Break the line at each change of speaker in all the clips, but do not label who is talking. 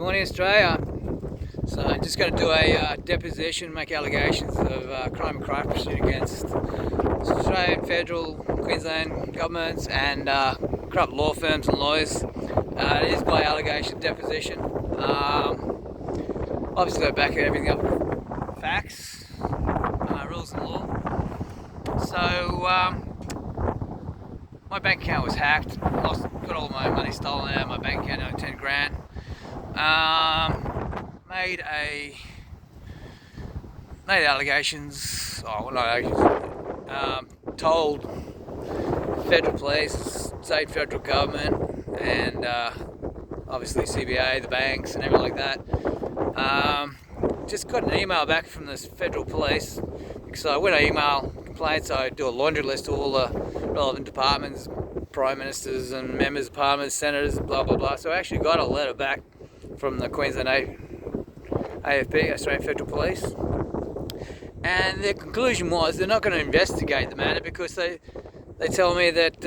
Morning, Australia. So I'm just going to do a deposition, make allegations of crime and corruption against Australian, federal, Queensland governments and corrupt law firms and lawyers. It is by allegation deposition. Obviously I back everything up with facts, rules and law. So my bank account was hacked, got all my money stolen out of my bank account, only 10 grand. Made allegations, told federal police, state federal government, and obviously CBA, the banks, and everything like that. Just got an email back from the federal police, because when I email complaints, I do a laundry list of all the relevant departments, prime ministers and members of parliament, senators, blah blah blah. So I actually got a letter back from the Queensland AFP, Australian Federal Police, and their conclusion was they're not going to investigate the matter because they tell me that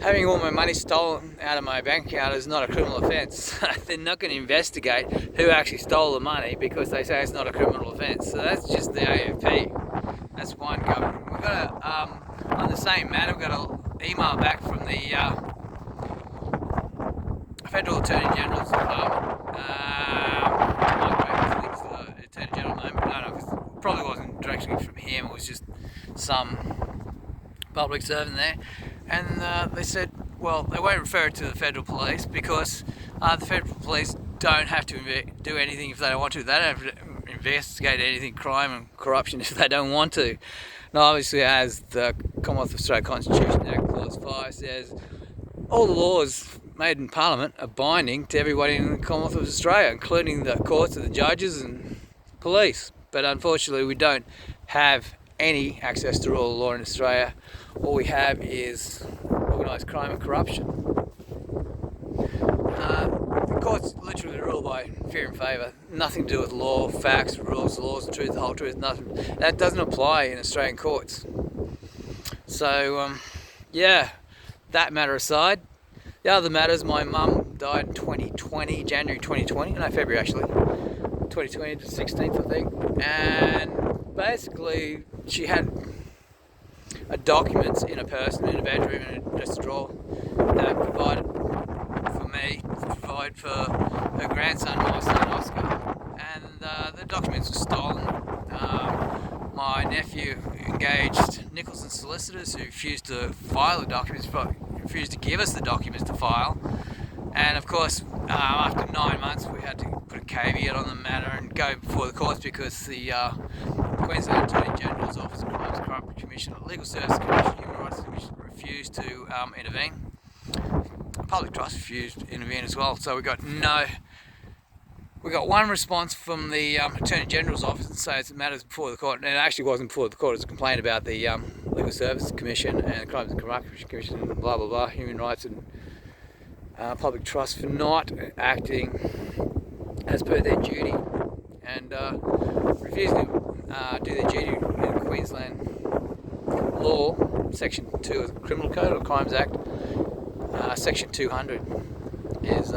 having all my money stolen out of my bank account is not a criminal offence. They're not going to investigate who actually stole the money because they say it's not a criminal offence. So that's just the AFP. That's one government. We've got on the same matter, we've got an email back from the Federal Attorney General's Department. Attorney General at the moment. No, it probably wasn't directly from him. It was just some public servant there. And they said, well, they won't refer it to the federal police because the federal police don't have to do anything if they don't want to. They don't have to investigate anything, crime and corruption, if they don't want to. Now, obviously, as the Commonwealth of Australia Constitution Act Clause 5 says, all the laws made in Parliament are binding to everybody in the Commonwealth of Australia, including the courts and the judges and police. But unfortunately, we don't have any access to rule of law in Australia. All we have is organised crime and corruption. The courts literally rule by fear and favour. Nothing to do with law, facts, rules, laws, the truth, the whole truth, nothing. That doesn't apply in Australian courts. So, that matter aside, the other matters, my mum died in 2020, January 2020, no, February actually, 2020 to 16th I think, and basically she had documents in a person, in a bedroom, in just a drawer, that provided for me, to provide for her grandson, my son Oscar, and the documents were stolen. My nephew engaged Nicholson solicitors who refused to file the documents, refused to give us the documents to file, and of course after 9 months we had to put a caveat on the matter and go before the courts because the Queensland Attorney General's Office of Crimes Corruption Commission, Legal Services Commission, Human Rights Commission refused to intervene. Public Trust refused to intervene as well. So we got one response from the Attorney General's Office and says it matters before the court, and it actually wasn't before the court. It was a complaint about the Legal Services Commission and Crimes and Corruption Commission, and blah blah blah, Human Rights and Public Trust for not acting as per their duty and refusing to do their duty in Queensland law, Section 2 of the Criminal Code or Crimes Act, Section 200 is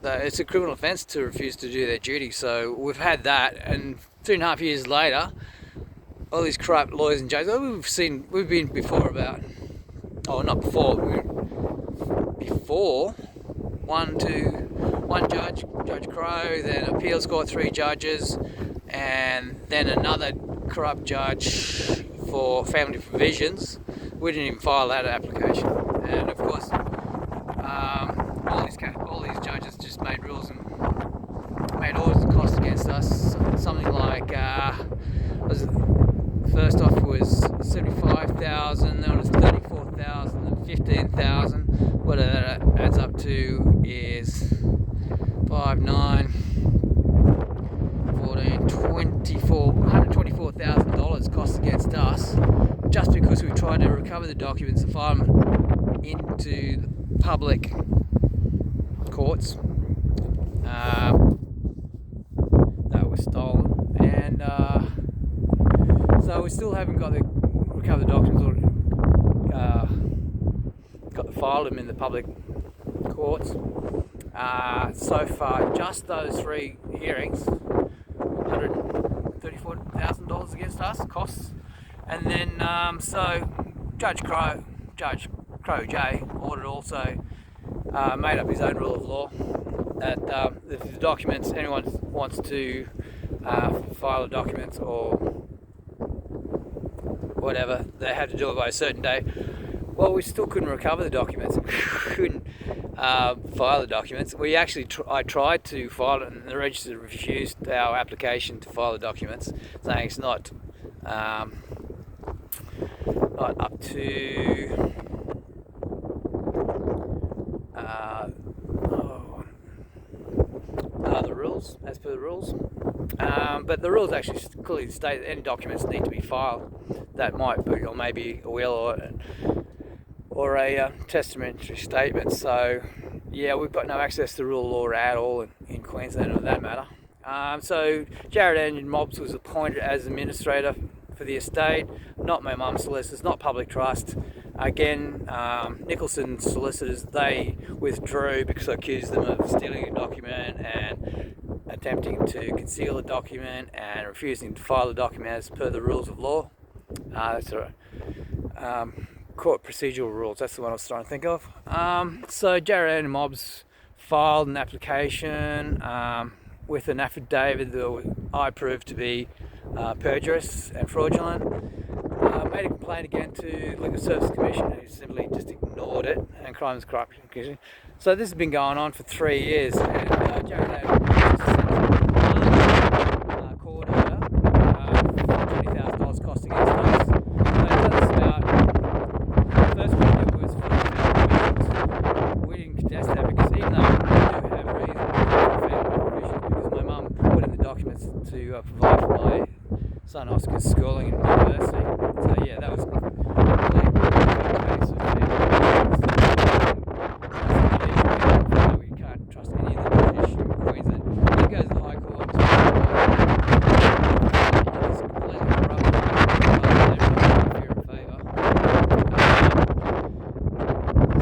it's a criminal offence to refuse to do their duty. So we've had that, and 3.5 years later, all these corrupt lawyers and judges. We've been before about, before one judge, Judge Crow, then appeals court 3 judges, and then another corrupt judge for family provisions. We didn't even file that application, and of course all these judges just made rules and made orders and costs against us. Something like first off was 75,000, then it was 34,000, then 15,000. What that adds up to is 5, 9, 14, 24, $124,000 costs against us just because we tried to recover the documents and file them into the public courts that were stolen, and so we still haven't got the recovered documents or got the filed them in the public courts. So far, just those 3 hearings, $134,000 against us, costs. And then, so Judge Crowe J ordered also made up his own rule of law that if the documents, anyone wants to file the documents or whatever, they had to do it by a certain day. Well, we still couldn't recover the documents. We couldn't file the documents. We actually, I tried to file it, and the register refused our application to file the documents, saying it's not up to the rules, as per the rules. But the rules actually clearly state that any documents need to be filed that might be, or maybe a will or a testamentary statement. So yeah, we've got no access to rule of law at all in Queensland for that matter. So Jared Andrew Mobbs was appointed as administrator for the estate, not my mum's solicitors, not public trust. Again, Nicholson solicitors, they withdrew because I accused them of stealing a document and attempting to conceal a document and refusing to file a document as per the rules of law. Court procedural rules, that's the one I was trying to think of. So Jared Andrew Mobbs filed an application with an affidavit that I proved to be perjurious and fraudulent. Made a complaint again to the Legal Services Commission, who simply just ignored it, and Crimes and Corruption Commission. So this has been going on for 3 years, and Jared Andrew court order for $20,000 cost against us. So that's about the first thing that was for provisions. We didn't contest that because even though we do have reason for family provisions, because my mum put in the documents to provide for my son Oscar's schooling in university. So yeah, that was a complete case of family provisions. We can't trust any of the judiciary in Queensland. It goes to the High Court. It's completely corrupt. If you're in favour.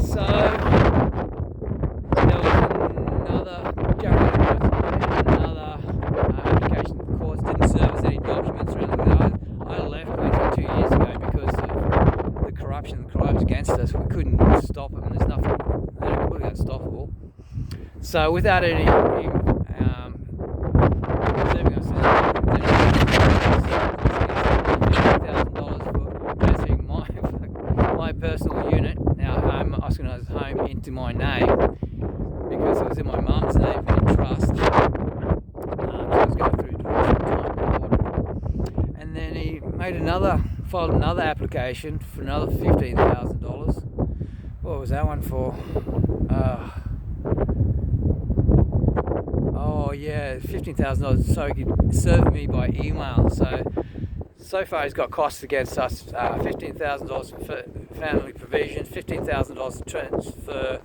So there was another application. The courts didn't service any documents or anything. I left Queensland 2 years ago because of the corruption and crimes against us. We couldn't stop them. There's nothing completely unstoppable. So without any serving us $1,000 for transferring my personal unit, now home, Oscar's home, into my name because it was in my mum's name in trust. I was going through divorce at the time. And then he filed another application for another $15,000. What was that one for? $15,000 so he could serve me by email. So far he's got costs against us, $15,000 for family provisions, $15,000 to transfer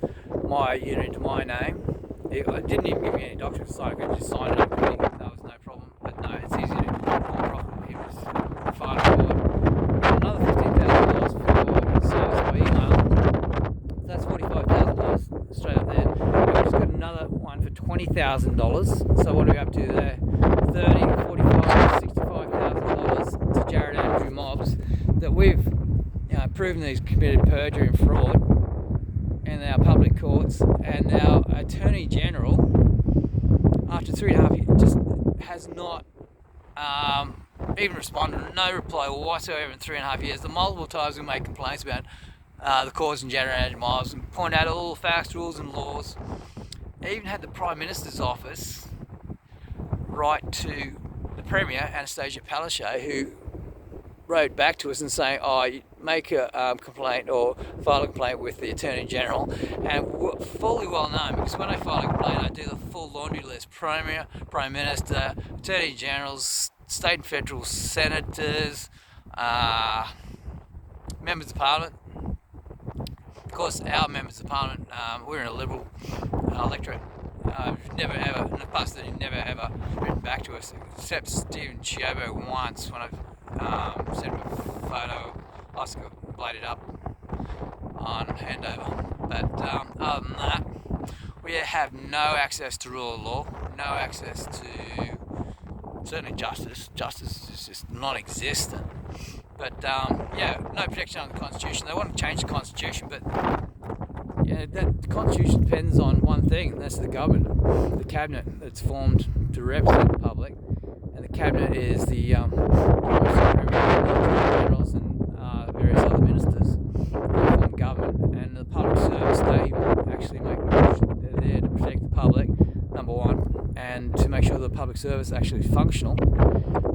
my unit into my name. It didn't even give me any documents, so I could just sign it up. That was no problem. But no, it's easier to more profitable him just file it forward. Another $15,000 for service by email. That's $45,000 straight up there. We've just got another one for $20,000. So what are we up to there? $30,000, $45,000, $65,000 to Jared Andrew Mobbs that we've proven that he's committed perjury and fraud in our public courts, and our Attorney General, after 3.5 years, just has not even responded, no reply whatsoever in 3.5 years. The multiple times we make complaints about the courts and Jared Andrew Mobbs and point out all the facts, rules and laws. They even had the Prime Minister's office write to the Premier, Anastasia Palaszczuk, who wrote back to us and saying, you make a complaint or file a complaint with the Attorney General, and fully well known, because when I file a complaint I do the full laundry list: Premier, Prime Minister, Attorney Generals, state and federal senators, members of Parliament. Of course, our members of Parliament, we're in a Liberal electorate. Never ever, in the past, they've never ever written back to us, except Stephen Chiobo once when I've sent him a photo of Oscar bladed up on handover. But other than that, we have no access to rule of law, no access to certainly justice. Justice is just non-existent. But yeah, no protection under the Constitution. They want to change the Constitution, but yeah, that the Constitution depends on one thing, and that's the government, the cabinet that's formed to represent the public. And the cabinet is the generals and various other ministers who form government. And the public service, they actually they're there to protect the public, number one, and to make sure the public service is actually functional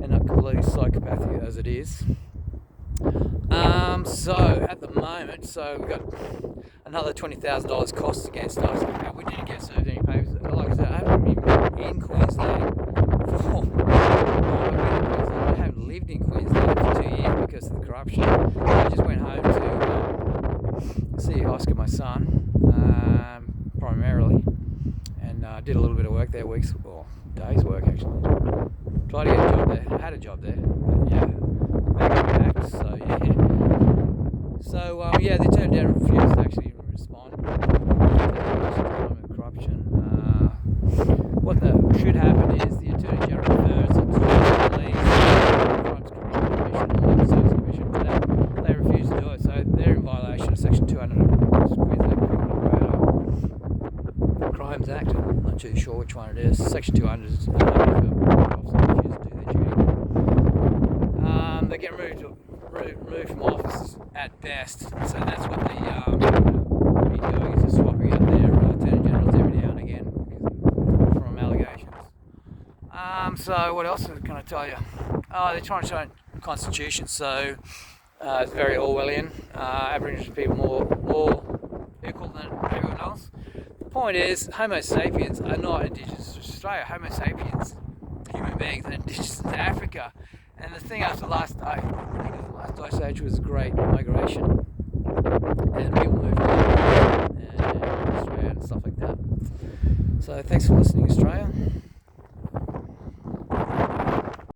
and not completely psychopathic as it is. So at the moment, we've got another $20,000 costs against us. We didn't get served any papers. Like I said, I haven't been in Queensland I haven't lived in Queensland for 2 years because of the corruption. I just went home to see Oscar, my son, primarily, and did a little bit of work there, days work actually. Tried to get a job there. I had a job there, but yeah, back. So yeah. They turned down and refused to actually respond to the corruption. What should happen is the Attorney General refers it to the police, Crimes Commission, or the Service Commission, but they refuse to do it. So they're in violation of Section 200 of the Queensland Crimes Act. I'm not too sure which one it is. Section 200 is if officers refuse to do their duty. They get removed from office at best. So that's what the been doing, is just swapping out their Attorney Generals every now and again from allegations. So what else can I tell you? They're trying to change the Constitution, so it's very Orwellian. Aboriginal people more equal than everyone else. The point is, Homo sapiens are not indigenous to Australia. Homo sapiens, human beings, are indigenous to Africa. And the thing after the last ice age was great migration, and people moved to Australia and stuff like that. So thanks for listening, Australia.